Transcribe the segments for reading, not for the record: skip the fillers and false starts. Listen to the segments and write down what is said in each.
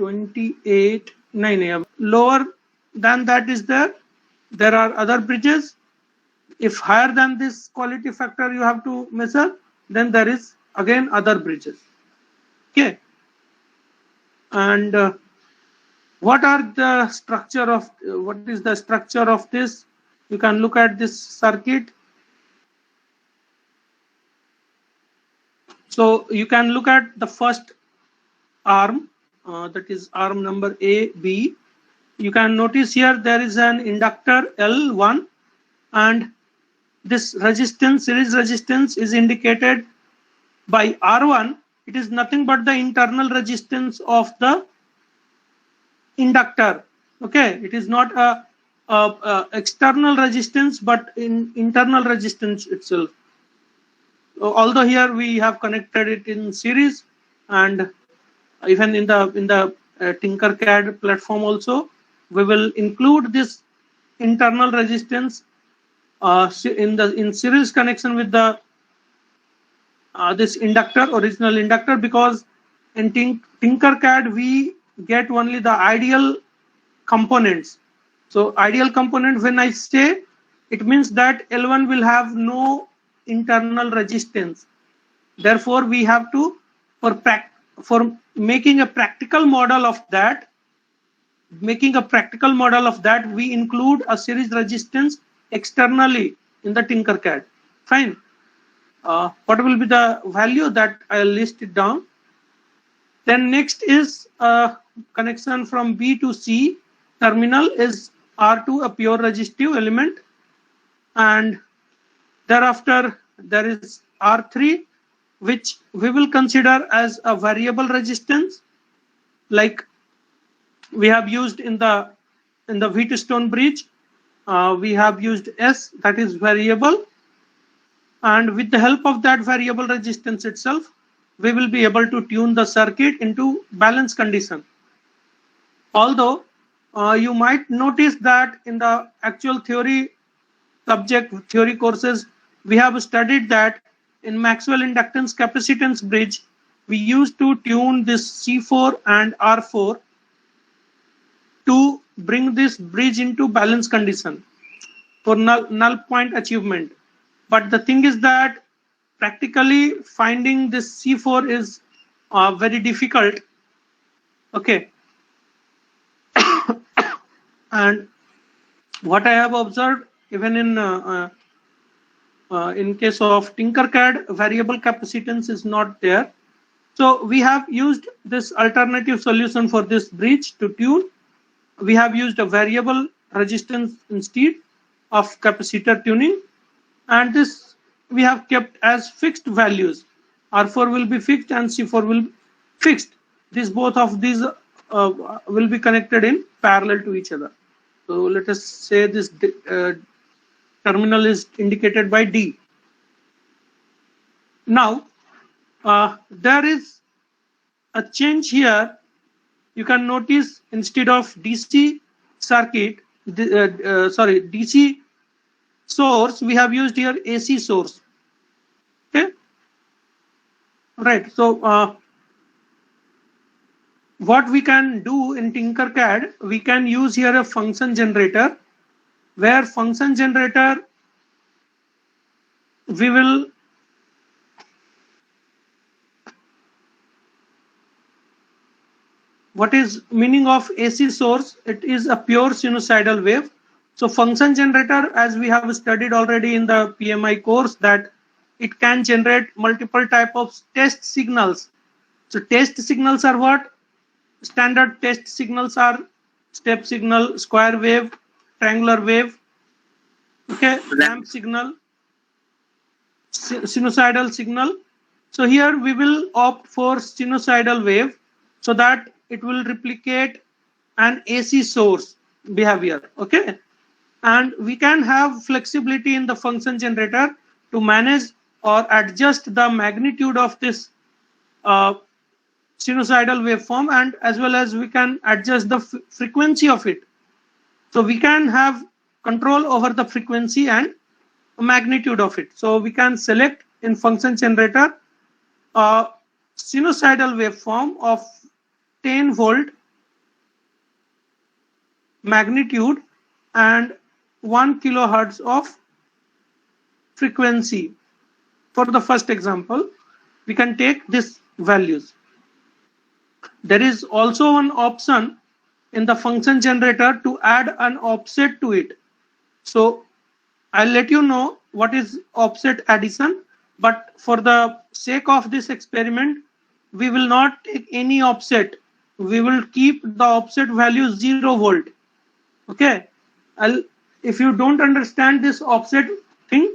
28, 9. Lower than that is there are other bridges. If higher than this quality factor you have to measure, then there is again other bridges. Okay. And what is the structure of this? You can look at this circuit. So you can look at the first arm, that is arm number A, B. You can notice here there is an inductor L1, and this resistance, series resistance, is indicated by R1. It is nothing but the internal resistance of the inductor. Okay, it is not a external resistance, but internal resistance itself. Although here we have connected it in series, and even in the Tinkercad platform also, we will include this internal resistance in series connection with the this inductor, original inductor, because in Tinkercad we get only the ideal components. So ideal component, when I say, it means that L1 will have no internal resistance. Therefore, we have to, for making a practical model of that, we include a series resistance externally in the Tinkercad. Fine. What will be the value? That I'll list it down. Then next is connection from B to C terminal is R2, a pure resistive element, and thereafter there is R3, which we will consider as a variable resistance, like we have used in the Wheatstone bridge. We have used S, that is variable, and with the help of that variable resistance itself, we will be able to tune the circuit into balance condition. Although you might notice that in the actual theory courses, we have studied that in Maxwell inductance capacitance bridge, we used to tune this C4 and R4 to bring this bridge into balance condition for null point achievement. But the thing is that practically finding this C4 is very difficult. Okay. And what I have observed, even in case of Tinkercad, variable capacitance is not there. So we have used this alternative solution for this bridge to tune. We have used a variable resistance instead of capacitor tuning, and this we have kept as fixed values. R4 will be fixed and C4 will be fixed. Both of these will be connected in parallel to each other. So let us say this terminal is indicated by D. Now there is a change here. You can notice instead of DC circuit, DC source, we have used here AC source. Okay, right. So what we can do in Tinkercad, we can use here a function generator, where function generator we will what is meaning of AC source? It is a pure sinusoidal wave. So function generator, as we have studied already in the PMI course, that it can generate multiple type of test signals. So test signals are what? Standard test signals are step signal, square wave, triangular wave, okay, ramp signal, sinusoidal signal. So here we will opt for sinusoidal wave so that it will replicate an AC source behavior. Okay, and we can have flexibility in the function generator to manage or adjust the magnitude of this sinusoidal waveform, and as well as we can adjust the frequency of it. So we can have control over the frequency and magnitude of it. So we can select in function generator a sinusoidal waveform of 10 volt magnitude and 1 kilohertz of frequency. For the first example, we can take these values. There is also an option in the function generator to add an offset to it. So I'll let you know what is offset addition, but for the sake of this experiment, we will not take any offset. We will keep the offset value 0 volt. Okay. If you don't understand this offset thing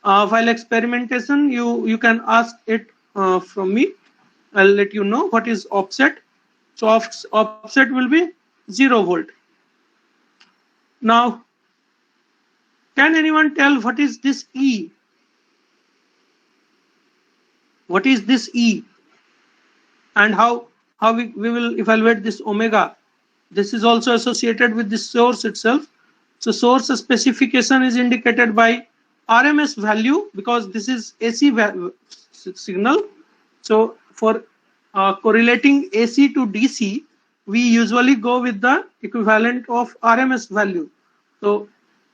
while experimentation, you can ask it from me. I'll let you know what is offset. So offset will be 0 volt. Now, can anyone tell what is this E? What is this E? And how we will evaluate this omega? This is also associated with the source itself. So source specification is indicated by RMS value because this is AC signal. So for correlating AC to DC, we usually go with the equivalent of RMS value. So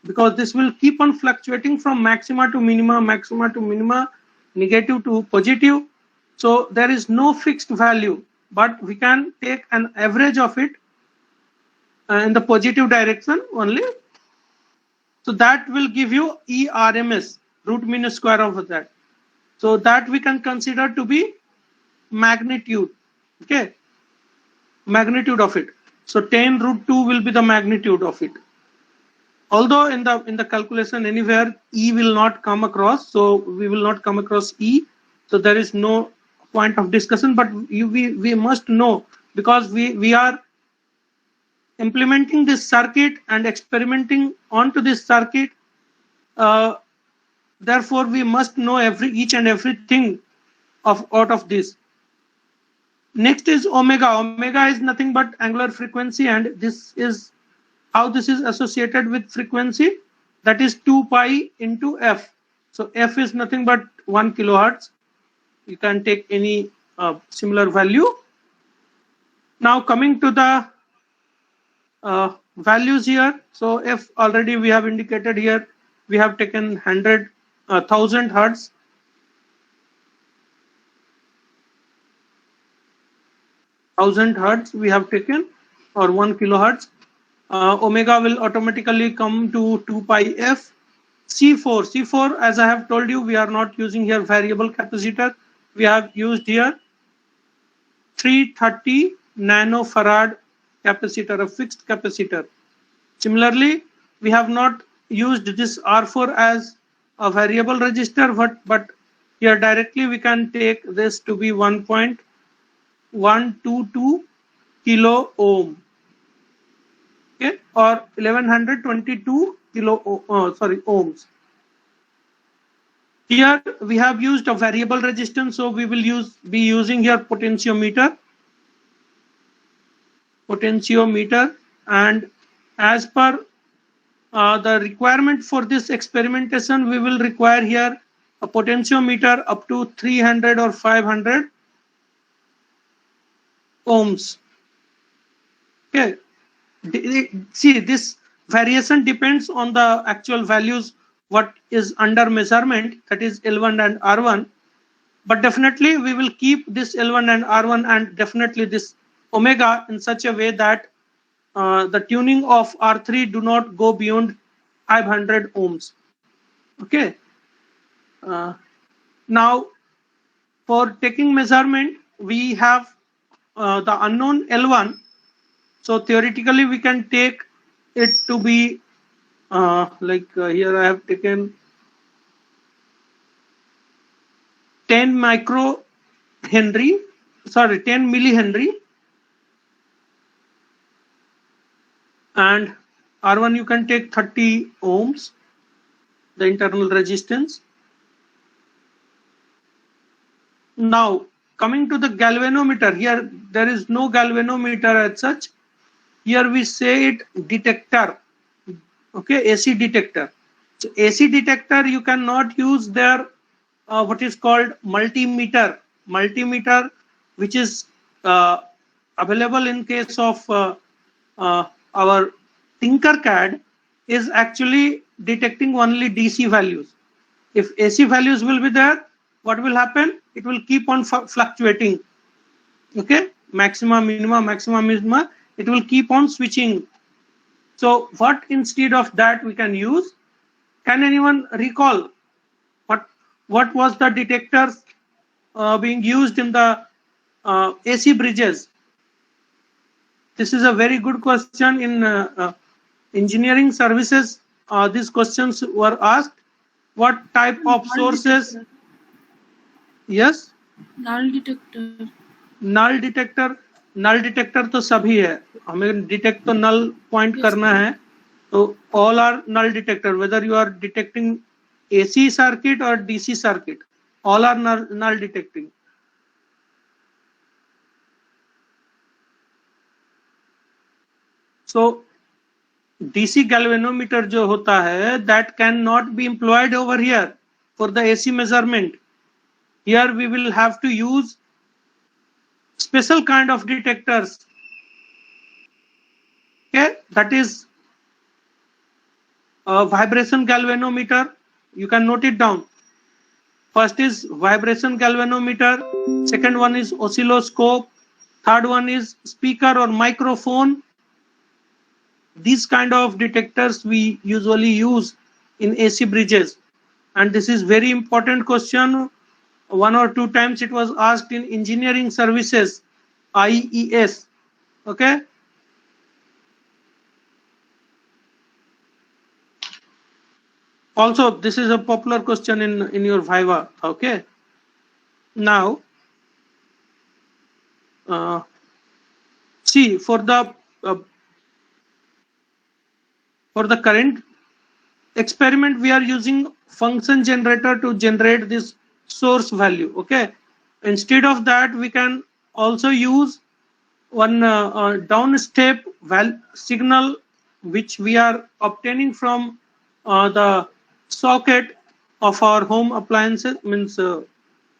because this will keep on fluctuating from maxima to minima, negative to positive. So there is no fixed value, but we can take an average of it in the positive direction only. So that will give you ERMS, root mean square of that. So that we can consider to be magnitude. Okay, magnitude of it. So 10 root 2 will be the magnitude of it. Although in the calculation anywhere E will not come across, so we will not come across E. So there is no point of discussion, but we must know because we are implementing this circuit and experimenting onto this circuit. Therefore, we must know each and everything out of this. Next is omega. Omega is nothing but angular frequency, and this is how this is associated with frequency. That is 2 pi into f. So f is nothing but 1 kilohertz. You can take any similar value. Now coming to the values here. So f already we have indicated here. We have taken 1000 hertz. We have taken, or 1 kilohertz. Omega will automatically come to 2 pi f. C4, as I have told you, we are not using here variable capacitor. We have used here 330 nanofarad capacitor, a fixed capacitor. Similarly, we have not used this R4 as a variable resistor, but here directly we can take this to be 1.122 kilo ohm. Okay, or 1122 ohms. Here we have used a variable resistance, so we will be using here potentiometer, and as per the requirement for this experimentation, we will require here a potentiometer up to 300 or 500 ohms. Okay. See, this variation depends on the actual values what is under measurement, that is L1 and R1, but definitely we will keep this L1 and R1 and definitely this omega in such a way that the tuning of R3 do not go beyond 500 ohms. Okay. Now for taking measurement, we have the unknown L1. So theoretically, we can take it to be here I have taken 10 millihenry, and R1 you can take 30 ohms, the internal resistance. Now coming to the galvanometer, here there is no galvanometer as such. Here we say it detector. Okay, AC detector. So AC detector, you cannot use their what is called multimeter, which is available in case of our Tinkercad is actually detecting only DC values. If AC values will be there, what will happen? It will keep on fluctuating. Okay, maxima, minima, maxima, minima. It will keep on switching. So what instead of that we can use? Can anyone recall what was the detectors being used in the AC bridges? This is a very good question in engineering services. These questions were asked. What type of sources? Detector. Yes. Null detector. Null detector तो सभी है, हमें detect तो null point करना है, तो all are null detector whether you are detecting AC circuit और DC circuit, all are null detecting. So DC galvanometer जो होता है that cannot be employed over here for the AC measurement. Here we will have to use special kind of detectors. Okay, that is a vibration galvanometer. You can note it down. First is vibration galvanometer, second one is oscilloscope, third one is speaker or microphone. These kind of detectors we usually use in AC bridges, and this is very important question. 1 or 2 times it was asked in engineering services, IES. Okay. Also, this is a popular question in your Viva. Okay. Now, see, for the current experiment, we are using function generator to generate this source value. Okay. Instead of that, we can also use one down step signal which we are obtaining from the socket of our home appliances, means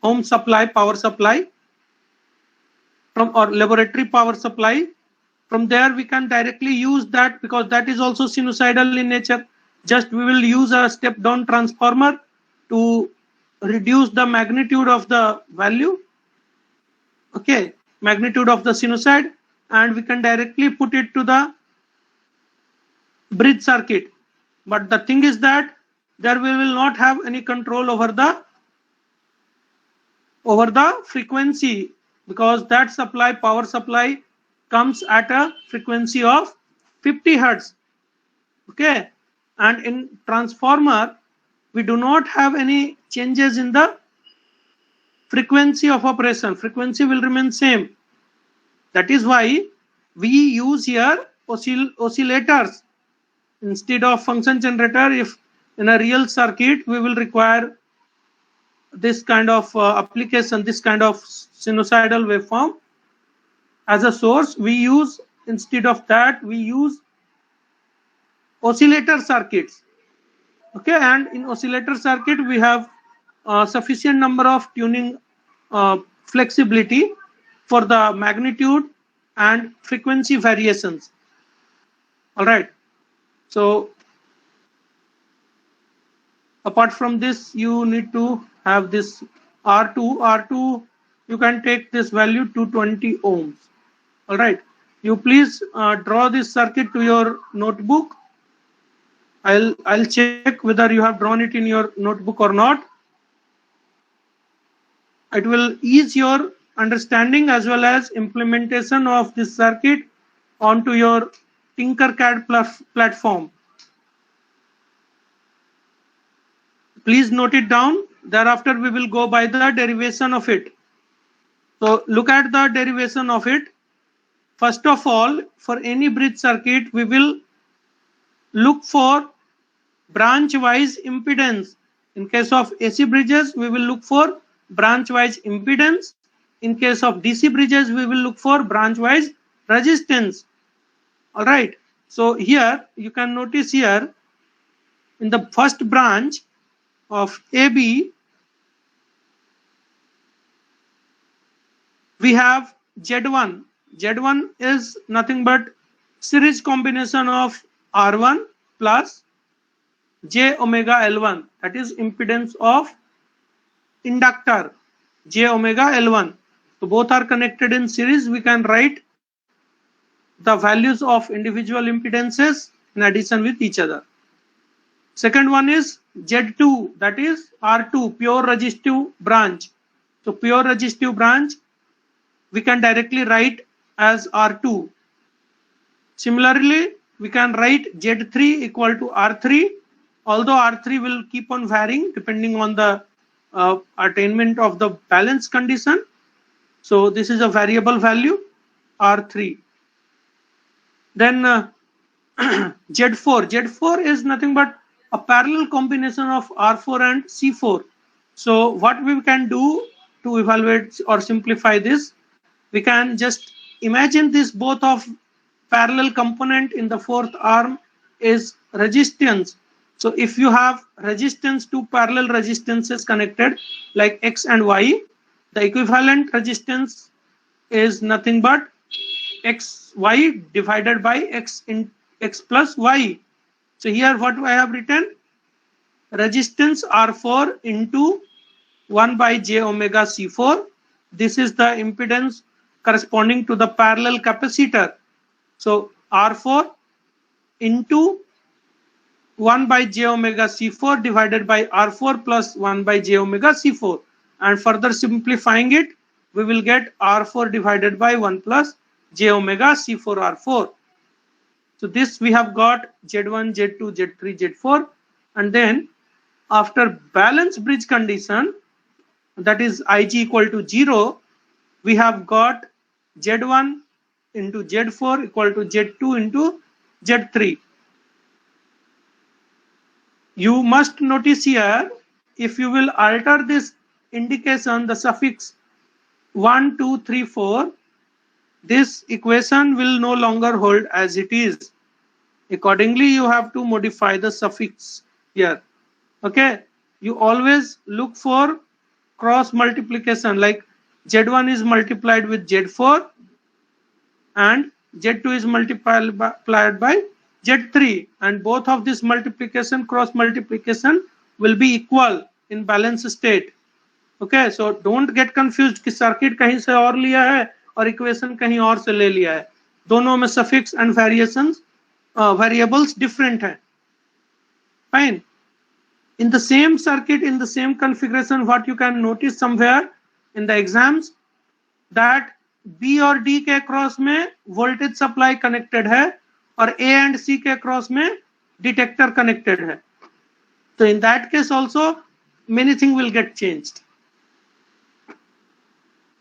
home supply, power supply, from our laboratory power supply. From there we can directly use that, because that is also sinusoidal in nature. Just we will use a step down transformer to reduce the magnitude of the value, okay, magnitude of the sinusoid, and we can directly put it to the bridge circuit. But the thing is that there we will not have any control over the frequency, because that supply, power supply, comes at a frequency of 50 hertz. Okay, and in transformer we do not have any changes in the frequency of operation. Frequency will remain same. That is why we use here oscillators instead of function generator. If in a real circuit we will require this kind of application, this kind of sinusoidal waveform as a source, we use, instead of that, we use oscillator circuits. Okay, and in oscillator circuit we have sufficient number of tuning flexibility for the magnitude and frequency variations. All right, so apart from this, you need to have this R2. You can take this value to 20 ohms. All right, you please draw this circuit to your notebook. I'll check whether you have drawn it in your notebook or not. It will ease your understanding as well as implementation of this circuit onto your Tinkercad platform. Please note it down. Thereafter, we will go by the derivation of it. So look at the derivation of it. First of all, for any bridge circuit, we will look for branch-wise impedance. In case of AC bridges, we will look for branch-wise impedance. In case of DC bridges, we will look for branch-wise resistance. All right. So here you can notice here in the first branch of AB, we have Z1. Z1 is nothing but series combination of R1 plus j omega L1, that is impedance of inductor j omega L1. So both are connected in series. We can write the values of individual impedances in addition with each other. Second one is Z2, that is R2, pure resistive branch. So pure resistive branch we can directly write as R2. Similarly, we can write Z3 equal to R3, although R3 will keep on varying depending on the attainment of the balance condition. So this is a variable value, R3. Then Z4. Z4 is nothing but a parallel combination of R4 and C4. So what we can do to evaluate or simplify this, we can just imagine this both of parallel component in the fourth arm is resistance. So if you have resistance, two parallel resistances connected like X and Y, the equivalent resistance is nothing but XY divided by X in X plus Y. So here what I have written, resistance R4 into 1 by j omega C4. This is the impedance corresponding to the parallel capacitor. So R4 into 1 by j omega C4 divided by R4 plus 1 by j omega C4. And further simplifying it, we will get R4 divided by 1 plus j omega C4 R4. So this we have got Z1, Z2, Z3, Z4. And then after balance bridge condition, that is Ig equal to 0, we have got Z1 into Z4 equal to Z2 into Z3. You must notice here, if you will alter this indication, the suffix 1, 2, 3, 4, this equation will no longer hold as it is. Accordingly, you have to modify the suffix here. Okay, you always look for cross multiplication, like Z1 is multiplied with Z4 and Z2 is multiplied by Z3, and both of this multiplication, cross multiplication will be equal in balance state. Okay, so don't get confused कि circuit कहीं से और लिया है और equation कहीं और से ले लिया है. दोनों में suffix and variations variables different है. Fine. In the same circuit, in the same configuration, what you can notice somewhere in the exams, that B और D के क्रॉस में वोल्टेज सप्लाई कनेक्टेड है और A and C के cross में detector connected है. So in that case also many things will get changed,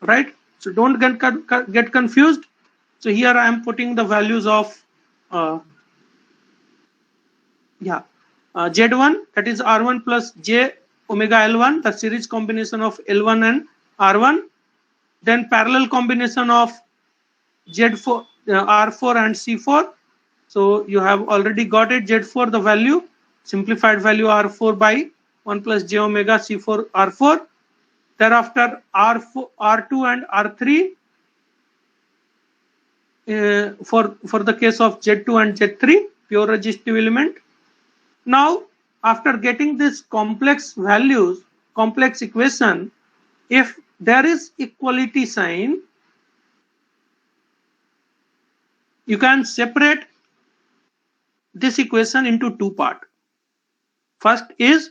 right? So don't get confused. So here I am putting the values of Z1, that is R1 plus j omega L1, the series combination of L1 and R1. Then parallel combination of Z4, R4 and C4. So you have already got it, Z4 the value, simplified value R4 by 1 plus j omega C4 R4. Thereafter R4, R2 and R3 for the case of Z2 and Z3, pure resistive element. Now, after getting this complex values, complex equation, if there is equality sign, you can separate this equation into two parts. First is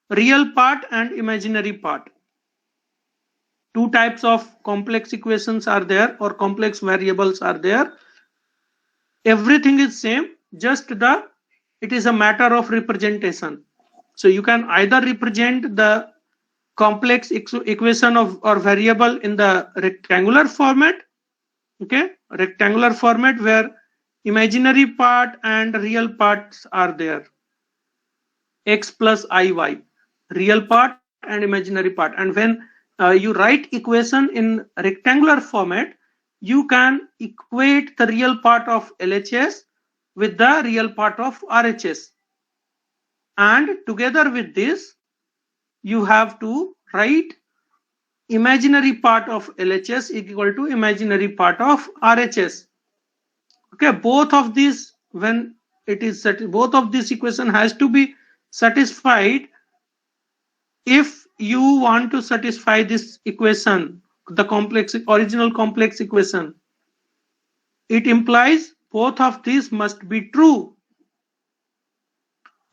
real part and imaginary part. Two types of complex equations are there, or complex variables are there. Everything is same, just it is a matter of representation. So you can either represent the complex equation of or variable in the rectangular format, okay, rectangular format where imaginary part and real parts are there, x plus iy, real part and imaginary part. And when you write equation in rectangular format, you can equate the real part of LHS with the real part of RHS, and together with this you have to write imaginary part of LHS equal to imaginary part of RHS. Okay, both of these when it is both of this equation has to be satisfied if you want to satisfy this equation, the original complex equation. It implies both of these must be true.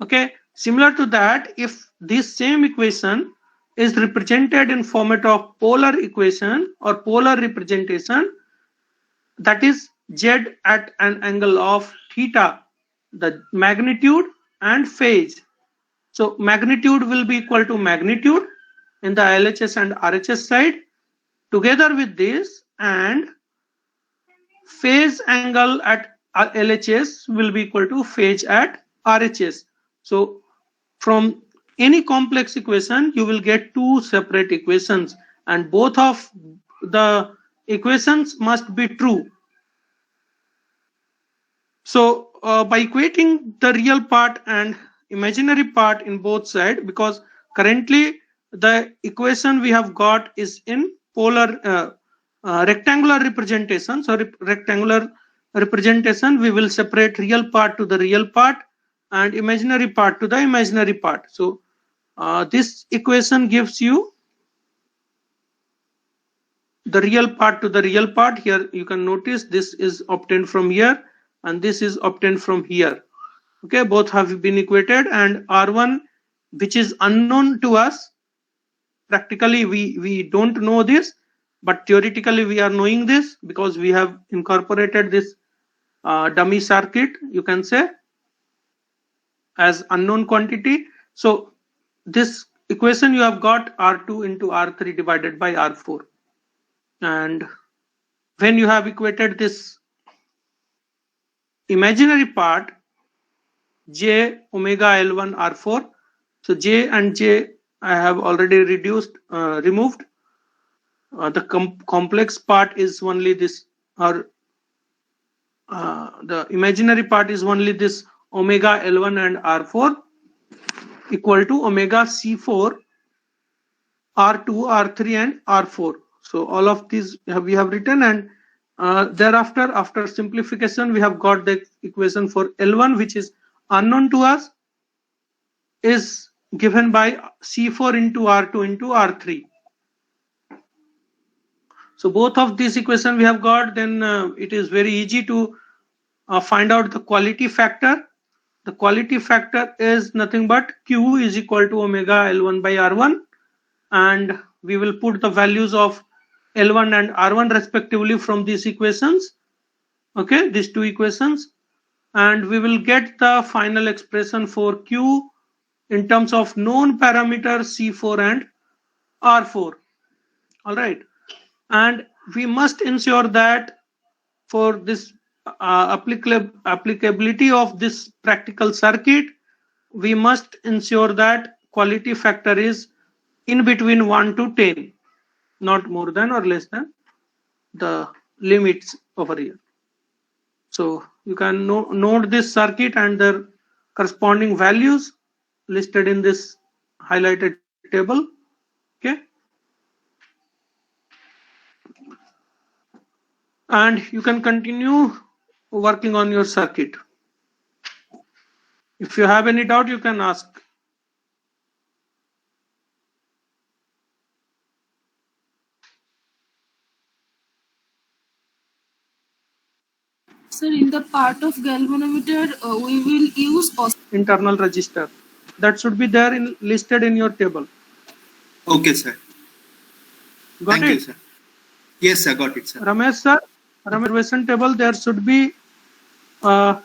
Okay, similar to that, if this same equation is represented in format of polar equation or polar representation, that is z at an angle of theta, the magnitude and phase. So magnitude will be equal to magnitude in the LHS and RHS side together with this, and phase angle at LHS will be equal to phase at RHS. So from any complex equation you will get two separate equations, and both of the equations must be true. So by equating the real part and imaginary part in both sides, because currently the equation we have got is in polar rectangular representation. So rectangular representation, we will separate real part to the real part and imaginary part to the imaginary part. So this equation gives you the real part to the real part. Here you can notice this is obtained from here and this is obtained from here. Okay, both have been equated, and R1, which is unknown to us, practically we don't know this, but theoretically we are knowing this because we have incorporated this dummy circuit, you can say, as unknown quantity. So this equation you have got R2 into R3 divided by R4, and when you have equated this imaginary part j omega L1 R4, so j and j I have already removed. The complex part is only this, or the imaginary part is only this omega L1 and R4 equal to omega C4 R2 R3 and R4. So all of these we have written, and thereafter after simplification we have got the equation for L1, which is unknown to us, is given by C4 into R2 into R3. So both of these equations we have got, then it is very easy to find out the quality factor. The quality factor is nothing but Q is equal to omega L1 by R1, and we will put the values of L1 and R1 respectively from these equations. Okay, these two equations, and we will get the final expression for Q in terms of known parameters C4 and R4. All right, and we must ensure that for this applicability of this practical circuit, we must ensure that quality factor is in between 1 to 10, not more than or less than the limits over here. So you can note this circuit and their corresponding values listed in this highlighted table. Okay, and you can continue working on your circuit. If you have any doubt, you can ask. Sir, in the part of galvanometer, we will use internal resistor. That should be there listed in your table. Okay, sir. Got Thank it? you, sir. Yes, sir. Got it, sir. Ramesh sir, observation table, there should be a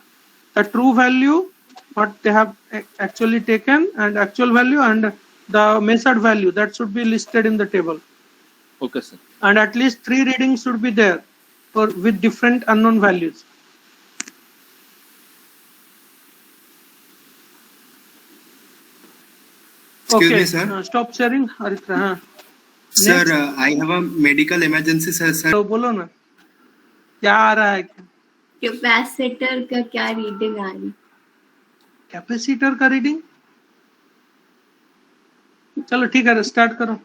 true value, what they have actually taken, and actual value, and the measured value, that should be listed in the table. Okay, sir. And at least 3 readings should be there for with different unknown values. Excuse Okay, me, sir. Stop sharing, Haritra. Sir, I have a medical emergency, sir. तो बोलो ना, क्या आ रहा है? Capacitor का क्या reading आ रही? Capacitor का रीडिंग? चलो ठीक है, स्टार्ट करो.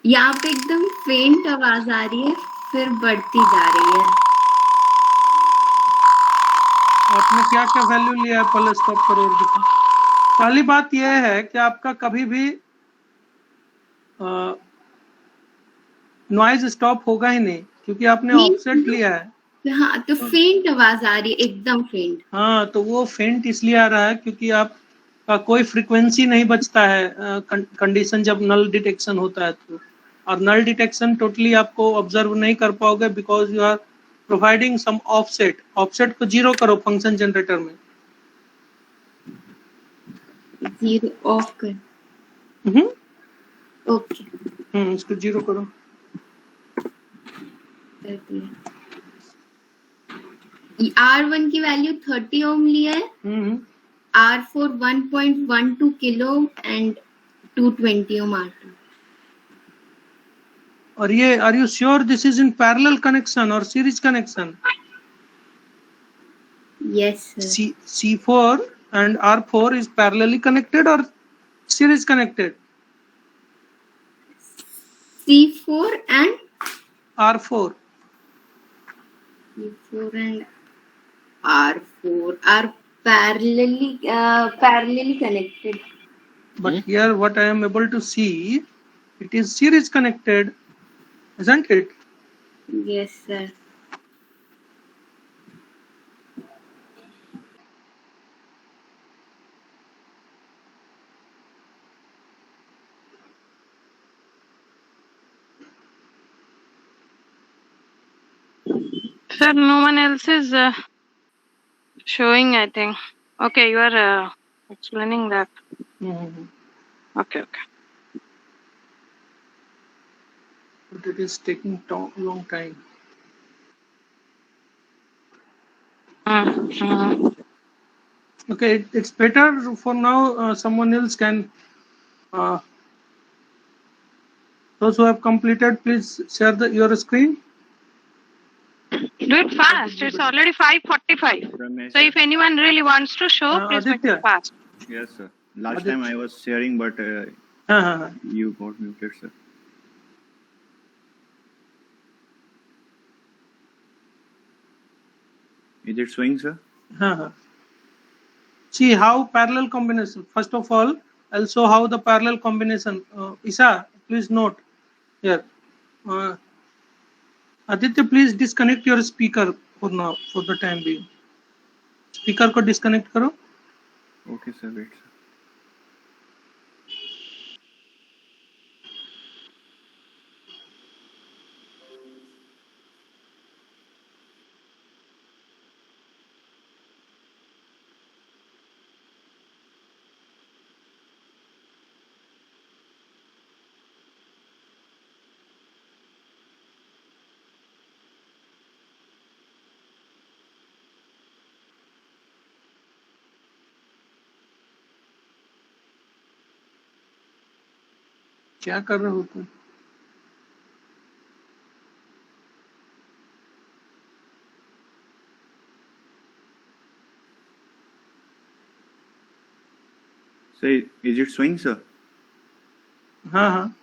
यहाँ पे एकदम फेंट आवाज आ रही है, फिर बढ़ती जा रही है. आपने क्या क्या वैल्यू लिया है, पहले स्टॉप करो और दिखा। पहली बात यह है कि आपका कभी भी नॉइज स्टॉप होगा ही नहीं, क्योंकि आपने ऑफसेट लिया है। हाँ, तो फेंट आवाज आ रही है, एकदम फेंट। हाँ, तो वो फेंट इसलिए आ रहा है क्योंकि आपका कोई फ्रीक्वेंसी नहीं बचता है कंडीशन जब नल डिटेक्शन होता है तो। और नल डिटेक्शन टोटली आपको ऑब्जर्व नहीं कर पाओगे because you are providing some offset. Offset को 0 करो फंक्शन जनरेटर में। 0 ऑफ कर। ओके, इसको 0 करो। कर दिया। R1 की वैल्यू 30 ओम लिया है, R4 1.12 kilo and 220 Om R2। और ये are you sure this is in parallel connection और series connection? Yes sir. C4 and R4 is parallelly connected or series connected? C4 and R4. C4 and R4 are parallelly connected. But here what I am able to see, it is series connected, isn't it? Yes sir. Sir, no one else is showing, I think. Okay, you are explaining that. Okay. But it is taking long time. Okay, it's better for now. Someone else can. Those who have completed, please share your screen. Do it fast. It's already 5:45. So if anyone really wants to show, please make Aditya. it fast. Yes, sir. Last time I was sharing, but you got muted, sir. Is it showing, sir? See how parallel combination. First of all, I'll show how the parallel combination. Isa, please note here. Aditya, please disconnect your speaker for now, for the time being. Speaker को disconnect करो. Okay, sir. Wait, sir. क्या कर रहे हो तुम? So, is it showing, sir? हाँ.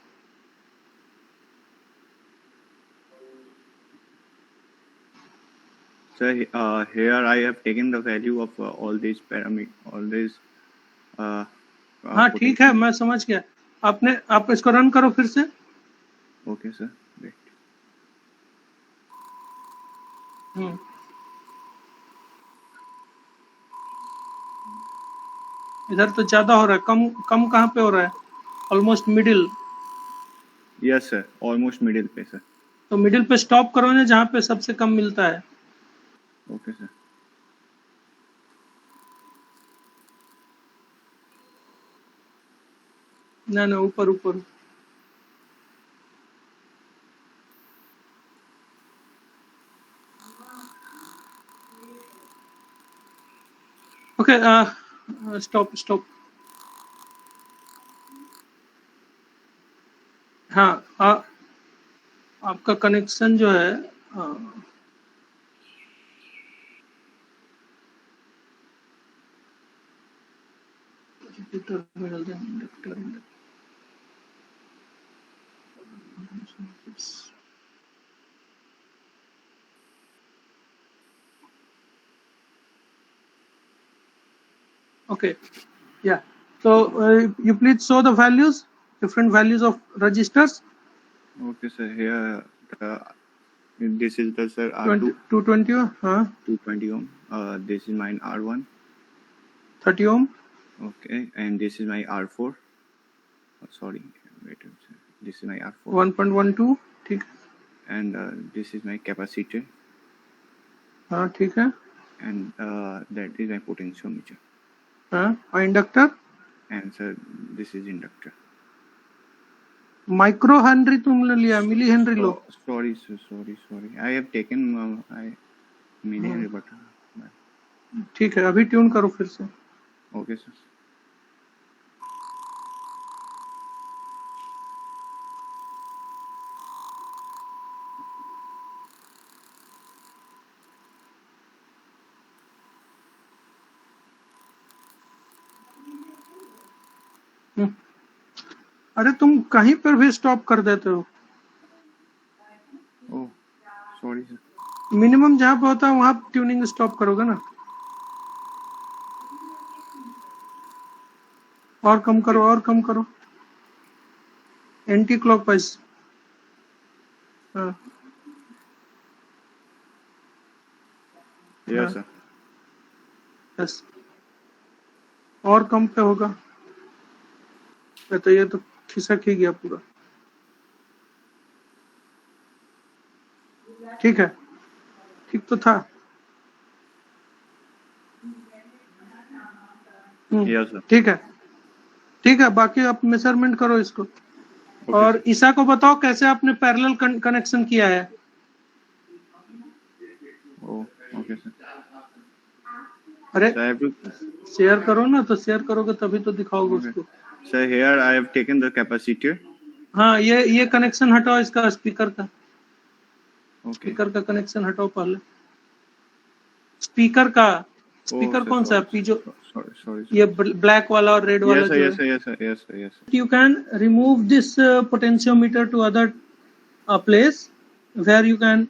So, here I have taken the value of all these parameters, all these. हाँ, ठीक है, मैं समझ गया. आप इसको रन करो फिर से. Okay, sir. Wait. इधर तो ज्यादा हो रहा है. कम कहाँ पे हो रहा है? Almost middle. Yes, sir. Almost middle पे, sir. तो मिडिल पे स्टॉप करो ना, जहाँ पे सबसे कम मिलता है. Okay, sir. ना ऊपर. Okay, stop. हाँ, आपका कनेक्शन जो है terminal inductor. Okay. Yeah. So you please show the values, different values of resistors. Okay, sir. Here, this is the sir R2. 220 ohm. 220 ohm. This is mine R1. 30 ohm. Okay, and this is my R4. Oh, sorry, wait a second. This is my R4. 1.12. ठीक है. And this is my capacitor. हाँ ठीक है. And that is my potentiometer. हाँ. और inductor. And sir, this is inductor. Micro Henry तुमने लिया, milli henry low. Sorry, sir. Sorry. I have taken milli Henry, but ठीक है, अभी ट्यून करो फिर से. okay, sir. अरे तुम कहीं पर भी स्टॉप कर देते हो. Oh, sorry, sir. मिनिमम जहाँ पे होता है वहां ट्यूनिंग स्टॉप करोगे ना. और कम करो. Anti clockwise. हाँ. Yes, sir. यस. और कम पे होगा. तो ये तो खिसक ही गया पूरा. ठीक है, ठीक तो था. Yes, sir. ठीक है. बाकी आप मेजरमेंट करो इसको. Okay. और ईसा को बताओ कैसे आपने पैरेलल कनेक्शन किया है. Oh, okay, sir. अरे So I have to. Share करो ना, तो शेयर करोगे तभी तो दिखाओगे उसको. Sir, here I have taken the capacitor. हाँ, ये कनेक्शन हटाओ इसका, स्पीकर का. Okay. स्पीकर का कनेक्शन हटाओ पहले. स्पीकर कौन सा है? पीजो. Sorry. ये ब्लैक वाला और रेड वाला. Yes, sir. You can remove this potentiometer to other place where you can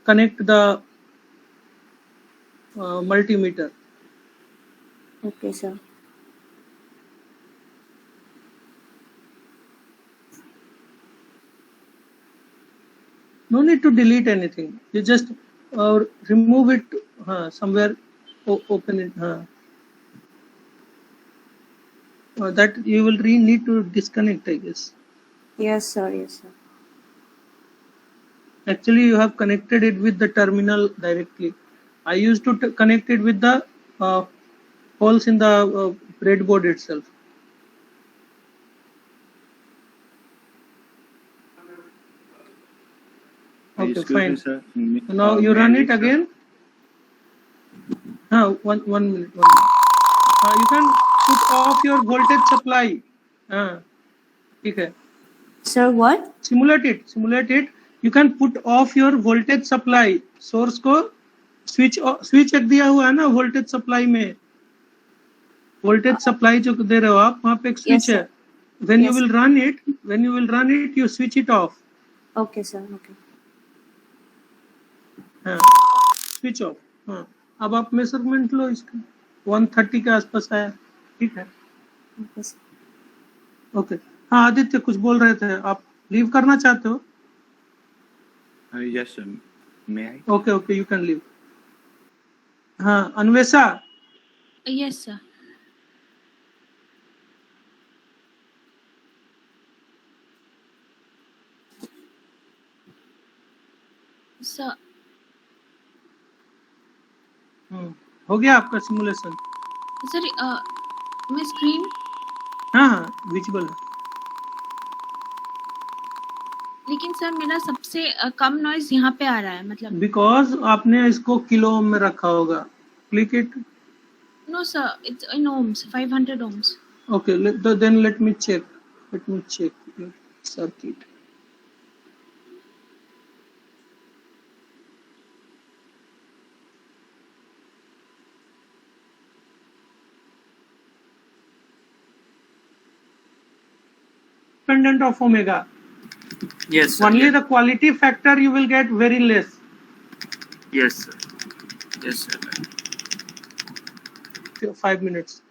connect the multimeter. Okay, sir. No need to delete anything. You just remove it somewhere. Open it. That you will need to disconnect, I guess. Yes, sir. Actually, you have connected it with the terminal directly. I used to connect it with the holes in the breadboard itself. Okay, Excuse fine. me, sir. Now you run it again. One minute. You can put off your voltage supply. ठीक है. Sir, what? Simulate it. You can put off your voltage supply. Source को switch एक दिया हुआ है ना voltage supply में. Voltage supply जो दे रहे हो आप, वहाँ पे एक switch है. When you will run it, you switch it off. Okay, sir. Okay. Switch off. अब आप मेजरमेंट लो इसका. 130 के आसपास आया. ठीक है. Okay, sir. ओके. हाँ आदित्य कुछ बोल रहे थे, आप लीव करना चाहते हो? Yes, sir. May I? Okay, you can leave. हाँ अन्वेषा. Yes, sir. Sir. हो गया आपका सिमुलेशन? सर मैं स्क्रीन. हाँ विजिबल है. लेकिन सर मेरा सबसे कम नॉइज यहाँ पे आ रहा है, मतलब. बिकॉज आपने इसको किलो ओम में रखा होगा. Click it. No sir, it's in ohms, 500 ohms. Okay, then let me check your circuit. Dependent of omega. Yes, sir. Only the quality factor you will get very less. Yes, sir. 5 minutes.